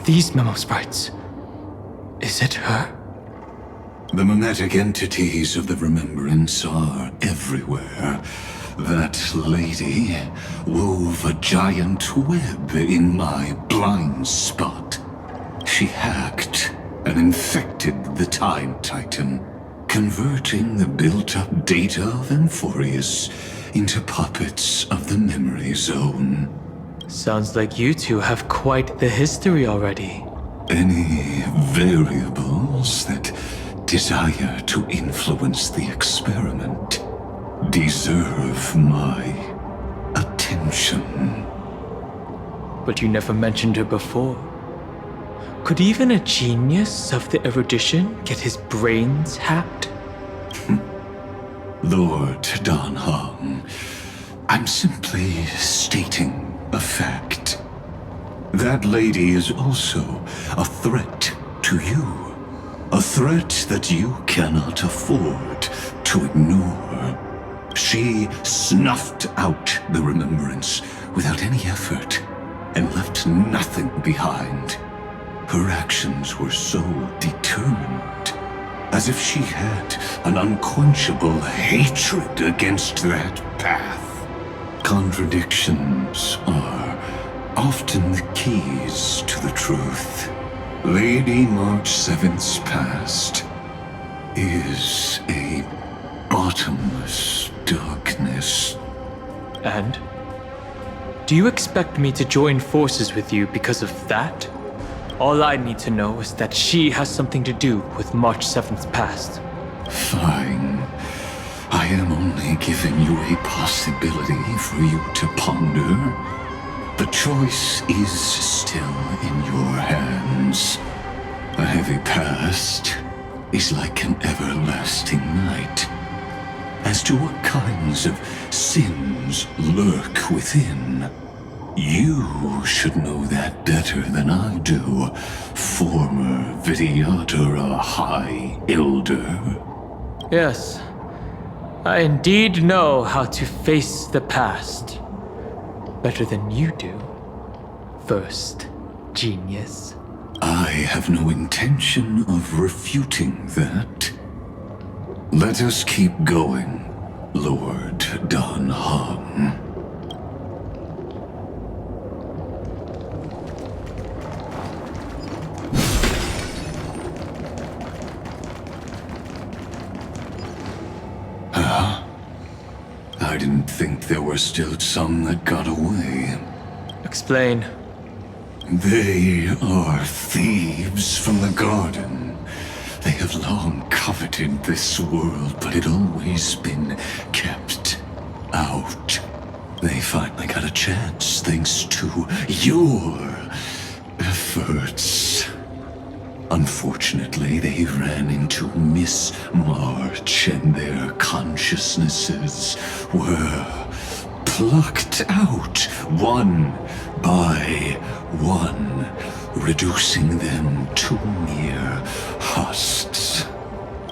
these memo sprites? Is it her? The mimetic entities of the Remembrance are everywhere. That lady wove a giant web in my blind spot. She hacked and infected the Time Titan, converting the built-up data of Amphorius into puppets of the Memory Zone. Sounds like you two have quite the history already. Any variables that desire to influence the experiment deserve my attention. But you never mentioned her before. Could even a genius of the erudition get his brains hacked? Lord Don Hong, I'm simply stating a fact. That lady is also a threat to you. A threat that you cannot afford to ignore. She snuffed out the Remembrance without any effort and left nothing behind. Her actions were so determined, as if she had an unquenchable hatred against that path. Contradictions are often the keys to the truth. Lady March 7th's past is a bottomless darkness. And? Do you expect me to join forces with you because of that? All I need to know is that she has something to do with March 7th's past. Fine. I am only giving you a possibility for you to ponder. The choice is still in your hands. A heavy past is like an everlasting night. As to what kinds of sins lurk within, you should know that better than I do, former Vidyadhara High Elder. Yes, I indeed know how to face the past. Better than you do. First, genius. I have no intention of refuting that. Let us keep going, Lord Don Hong. I didn't think there were still some that got away. Explain. They are thieves from the garden. They have long coveted this world, but it always been kept out. They finally got a chance thanks to your efforts. Unfortunately, they ran into Miss March and their consciousnesses were plucked out one by one, reducing them to mere husks.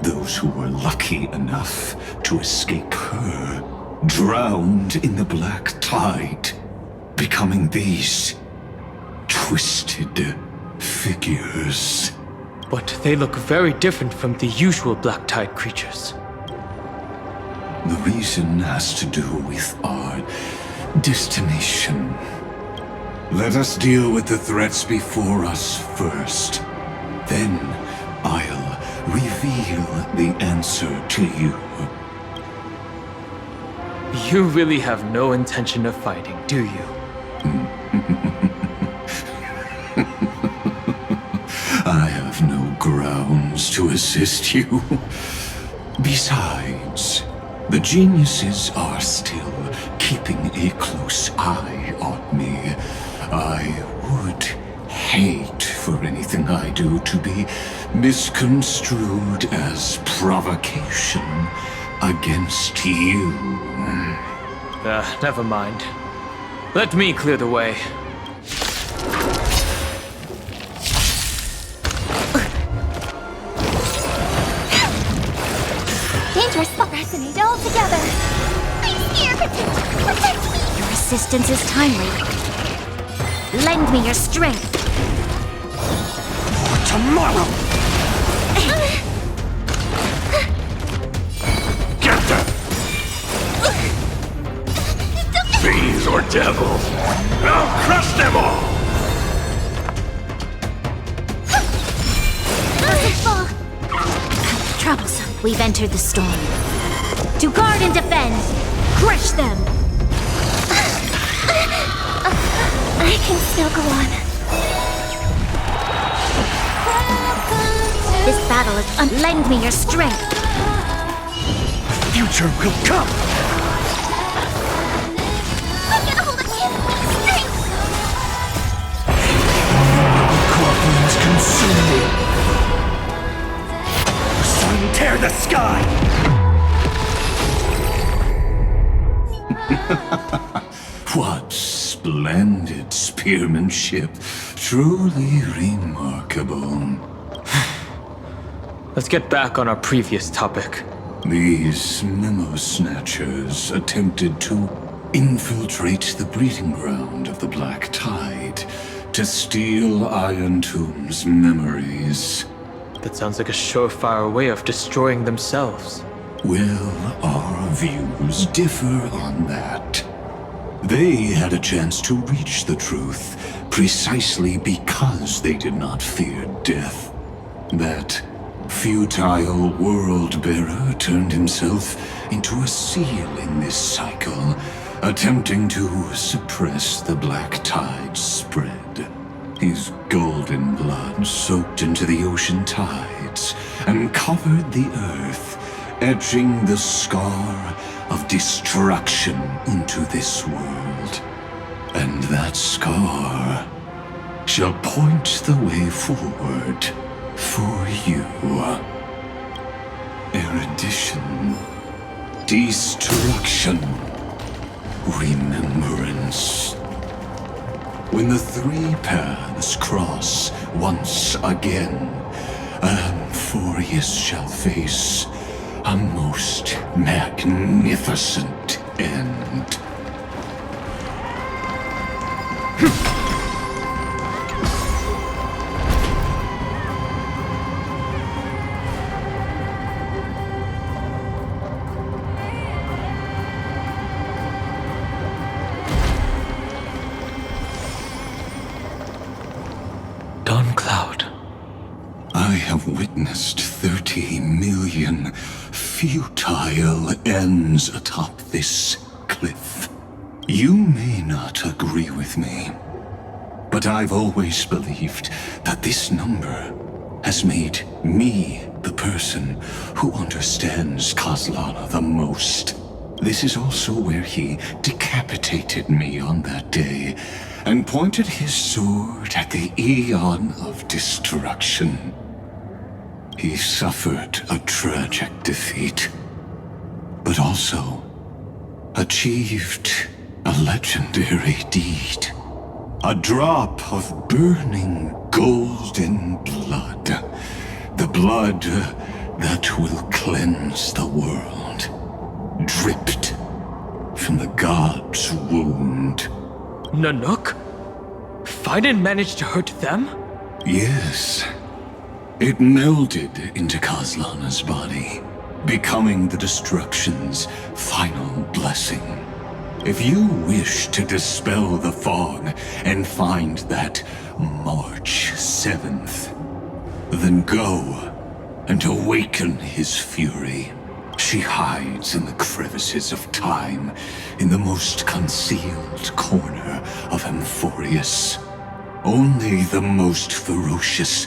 Those who were lucky enough to escape her drowned in the black tide, becoming these twisted figures. But they look very different from the usual Black Tide creatures. The reason has to do with our destination. Let us deal with the threats before us first. Then I'll reveal the answer to you. You really have no intention of fighting, do you? I have no grounds to assist you. Besides, the geniuses are still keeping a close eye on me. I would hate for anything I do to be misconstrued as provocation against you. Never mind. Let me clear the way. Dangerous spot. Fascinate all together. I'm here. Protect me. Your assistance is timely. Lend me your strength. tomorrow! Get them! Fiends or devils, I'll crush them all! Merciful! Troublesome. We've entered the storm. To guard and defend! Crush them! I can still go on. This battle is lend me your strength. Future will come! I'll get a hold of his strength! Corpulence consume me! Sun tear the sky! What splendid spearmanship. Truly remarkable. Let's get back on our previous topic. These memo snatchers attempted to infiltrate the breeding ground of the Black Tide to steal Iron Tomb's memories. That sounds like a surefire way of destroying themselves. Well, our views differ on that. They had a chance to reach the truth precisely because they did not fear death. That futile world-bearer turned himself into a seal in this cycle, attempting to suppress the Black Tide's spread. His golden blood soaked into the ocean tides and covered the earth, etching the scar of destruction into this world. And that scar shall point the way forward for you. Erudition, destruction, remembrance. When the three paths cross once again, Amphorius shall face a most magnificent end. Dawn Cloud. I have witnessed 30 million futile ends atop this cliff. You may not agree with me, but I've always believed that this number has made me the person who understands Kozlana the most. This is also where he decapitated me on that day and pointed his sword at the Eon of Destruction. He suffered a tragic defeat, but also achieved a legendary deed. A drop of burning golden blood. The blood that will cleanse the world. Dripped from the god's wound. Nanook? Fiden managed to hurt them? Yes. It melded into Kozlana's body, becoming the destruction's final blessing. If you wish to dispel the fog and find that March 7th, then go and awaken his fury. She hides in the crevices of time, in the most concealed corner of Amphorius. Only the most ferocious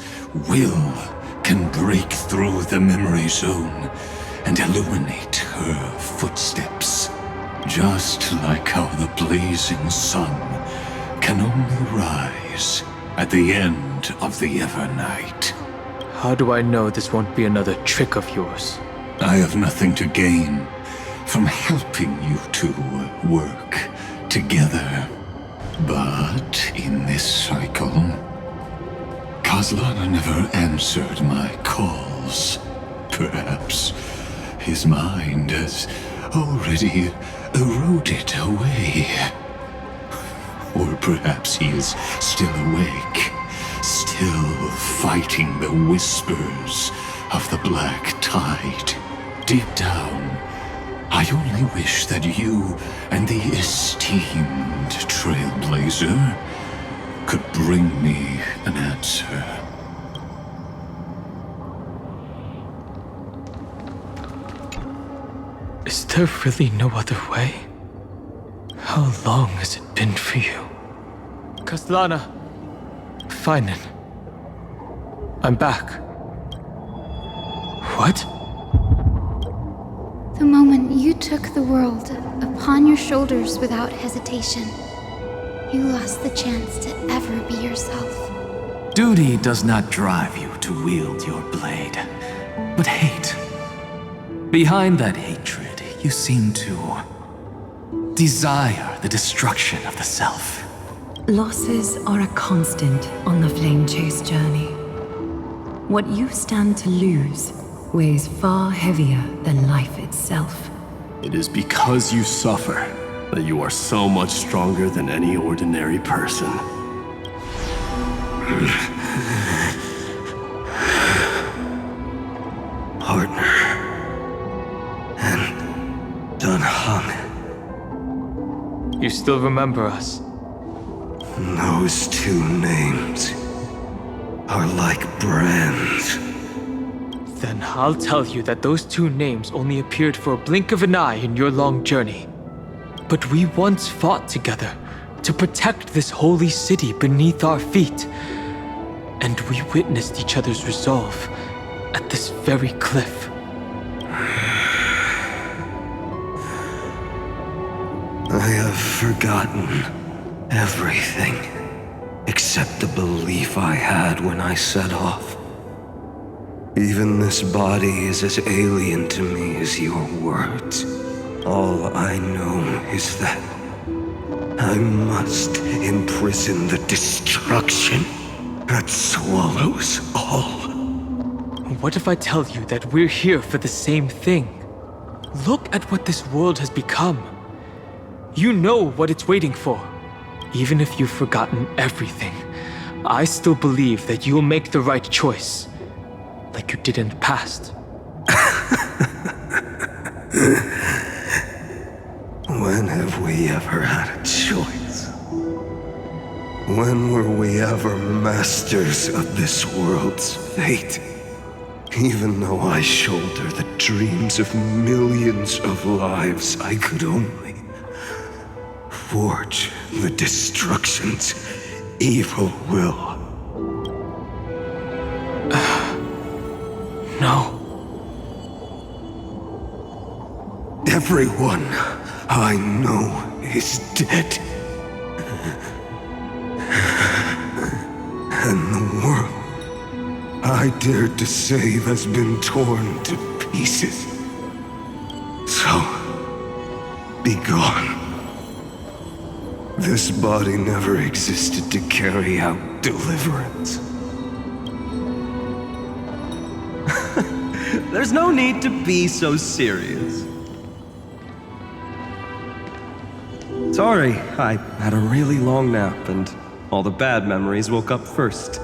will can break through the memory zone and illuminate her footsteps. Just like how the blazing sun can only rise at the end of the Evernight. How do I know this won't be another trick of yours? I have nothing to gain from helping you two work together. But in this cycle, Kozlana never answered my calls. Perhaps his mind has already eroded away. Or perhaps he is still awake, still fighting the whispers of the black tide. Deep down, I only wish that you and the esteemed Trailblazer could bring me an answer. Is there really no other way? How long has it been for you? Kaslana. Fine. I'm back. What? The moment you took the world upon your shoulders without hesitation, you lost the chance to ever be yourself. Duty does not drive you to wield your blade, but hate. Behind that hatred, you seem to desire the destruction of the self. Losses are a constant on the Flame Chase journey. What you stand to lose weighs far heavier than life itself. It is because you suffer that you are so much stronger than any ordinary person. Partner. And Dunhung. You still remember us? Those two names are like brands. Then I'll tell you that those two names only appeared for a blink of an eye in your long journey. But we once fought together to protect this holy city beneath our feet. And we witnessed each other's resolve at this very cliff. I have forgotten everything except the belief I had when I set off. Even this body is as alien to me as your words. All I know is that I must imprison the destruction that swallows all. What if I tell you that we're here for the same thing? Look at what this world has become. You know what it's waiting for. Even if you've forgotten everything, I still believe that you'll make the right choice, like you did in the past. When have we ever had a choice? When were we ever masters of this world's fate? Even though I shoulder the dreams of millions of lives, I could only forge the destruction's evil will. No. Everyone I know is dead. And the world I dared to save has been torn to pieces. So, be gone. This body never existed to carry out deliverance. There's no need to be so serious. Sorry, I had a really long nap and all the bad memories woke up first.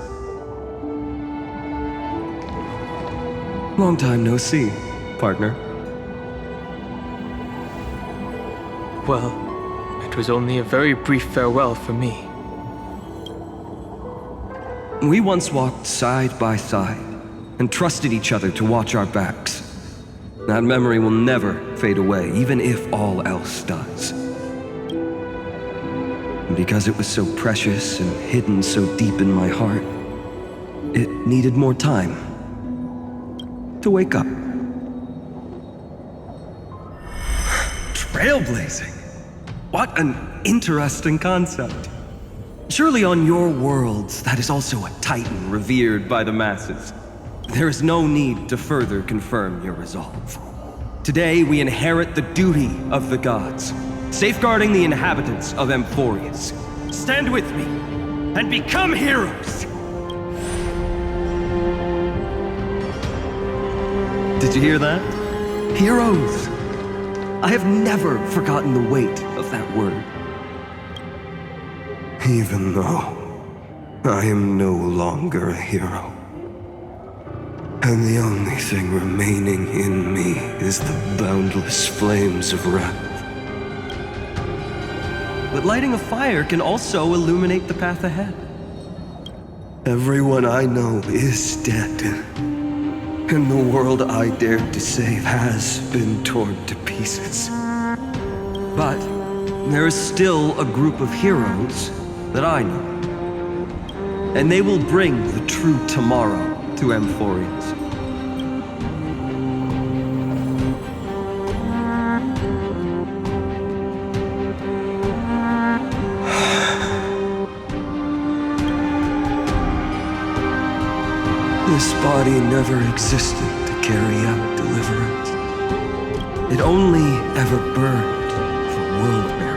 Long time no see, partner. Well, it was only a very brief farewell for me. We once walked side by side and trusted each other to watch our backs. That memory will never fade away, even if all else does. And because it was so precious and hidden so deep in my heart, it needed more time to wake up. Trailblazing? What an interesting concept. Surely on your worlds, that is also a titan revered by the masses. There is no need to further confirm your resolve. Today, we inherit the duty of the gods, safeguarding the inhabitants of Emphorius. Stand with me, and become heroes! Did you hear that? Heroes! I have never forgotten the weight of that word. Even though I am no longer a hero. And the only thing remaining in me is the boundless flames of wrath. But lighting a fire can also illuminate the path ahead. Everyone I know is dead. And the world I dared to save has been torn to pieces. But there is still a group of heroes that I know. And they will bring the true tomorrow to Amphorians. This body never existed to carry out deliverance. It only ever burned for world-bearing.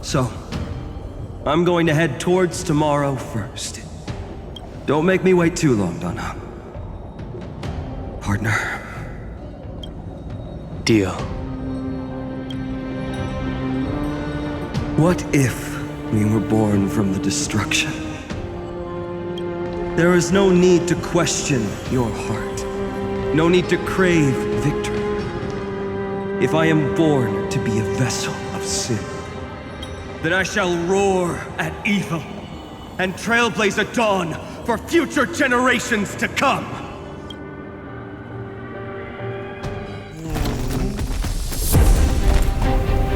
So, I'm going to head towards tomorrow first. Don't make me wait too long, Donna. Partner. Deal. What if we were born from the destruction? There is no need to question your heart. No need to crave victory. If I am born to be a vessel of sin, then I shall roar at evil and trailblaze a dawn for future generations to come.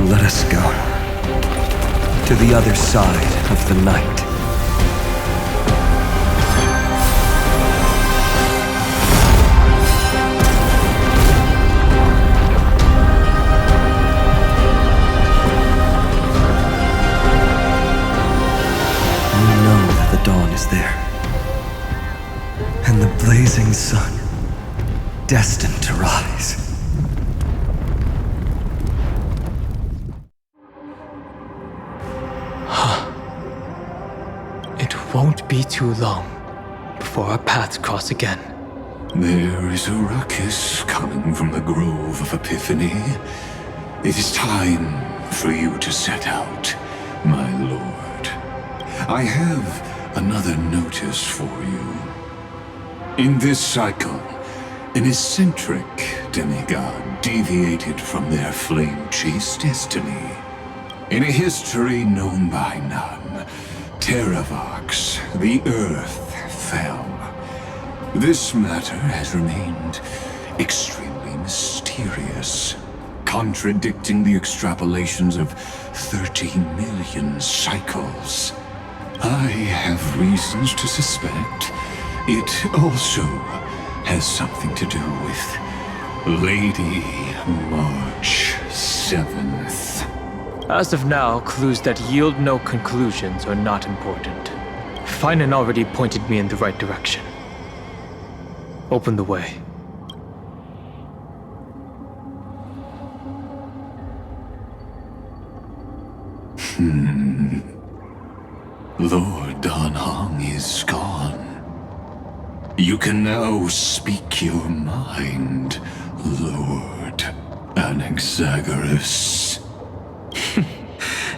Let us go to the other side of the night. We know that the dawn is there, and the blazing sun destined to rise. Won't be too long before our paths cross again. There is a ruckus coming from the Grove of Epiphany. It is time for you to set out, my lord. I have another notice for you. In this cycle, an eccentric demigod deviated from their flame-chased destiny. In a history known by none, Terravox, the Earth, fell. This matter has remained extremely mysterious, contradicting the extrapolations of 13 million cycles. I have reasons to suspect it also has something to do with Lady March 7th. As of now, clues that yield no conclusions are not important. Finan already pointed me in the right direction. Open the way. Lord Danhong is gone. You can now speak your mind, Lord Anaxagoras.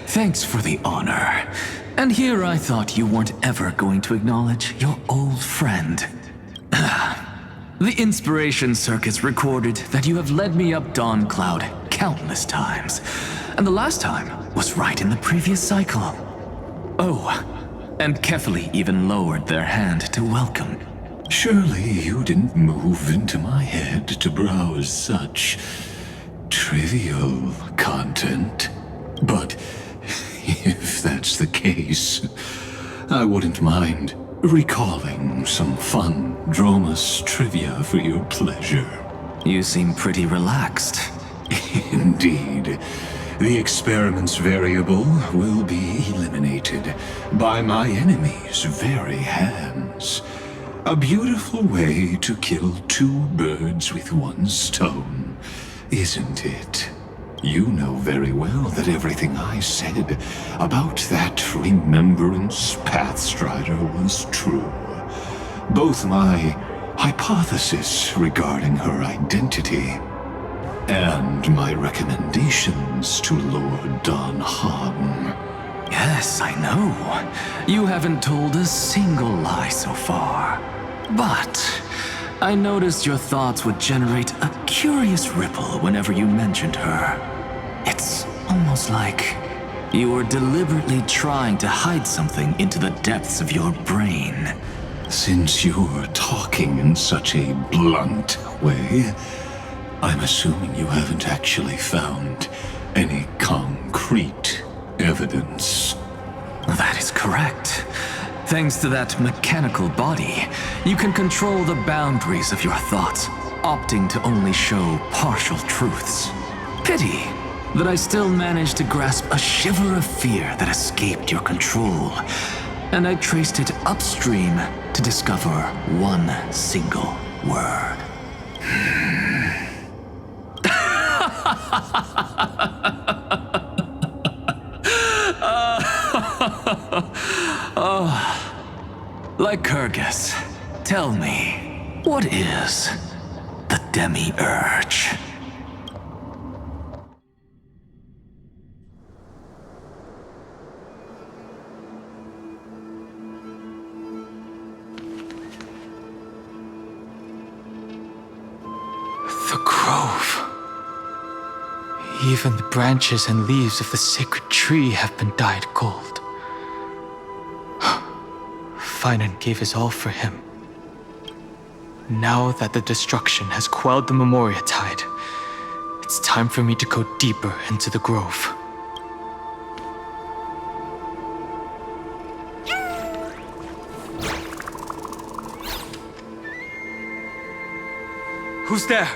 Thanks for the honor. And here I thought you weren't ever going to acknowledge your old friend. The Inspiration Circuits recorded that you have led me up Dawn Cloud countless times. And the last time was right in the previous cycle. Oh, and Kefali even lowered their hand to welcome. Surely you didn't move into my head to browse such trivial content. But if that's the case, I wouldn't mind recalling some fun Dromus trivia for your pleasure. You seem pretty relaxed. Indeed. The experiment's variable will be eliminated by my enemy's very hands. A beautiful way to kill two birds with one stone, isn't it? You know very well that everything I said about that Remembrance Pathstrider was true. Both my hypothesis regarding her identity, and my recommendations to Lord Don Hahn. Yes, I know. You haven't told a single lie so far. But I noticed your thoughts would generate a curious ripple whenever you mentioned her. It's almost like you were deliberately trying to hide something into the depths of your brain. Since you're talking in such a blunt way, I'm assuming you haven't actually found any concrete evidence. That is correct. Thanks to that mechanical body, you can control the boundaries of your thoughts, opting to only show partial truths. Pity that I still managed to grasp a shiver of fear that escaped your control, and I traced it upstream to discover one single word. Lycurgus, tell me, what is the Demiurge? The grove. Even the branches and leaves of the sacred tree have been dyed gold. Finan gave his all for him. Now that the destruction has quelled the Memoria Tide, it's time for me to go deeper into the grove. Who's there?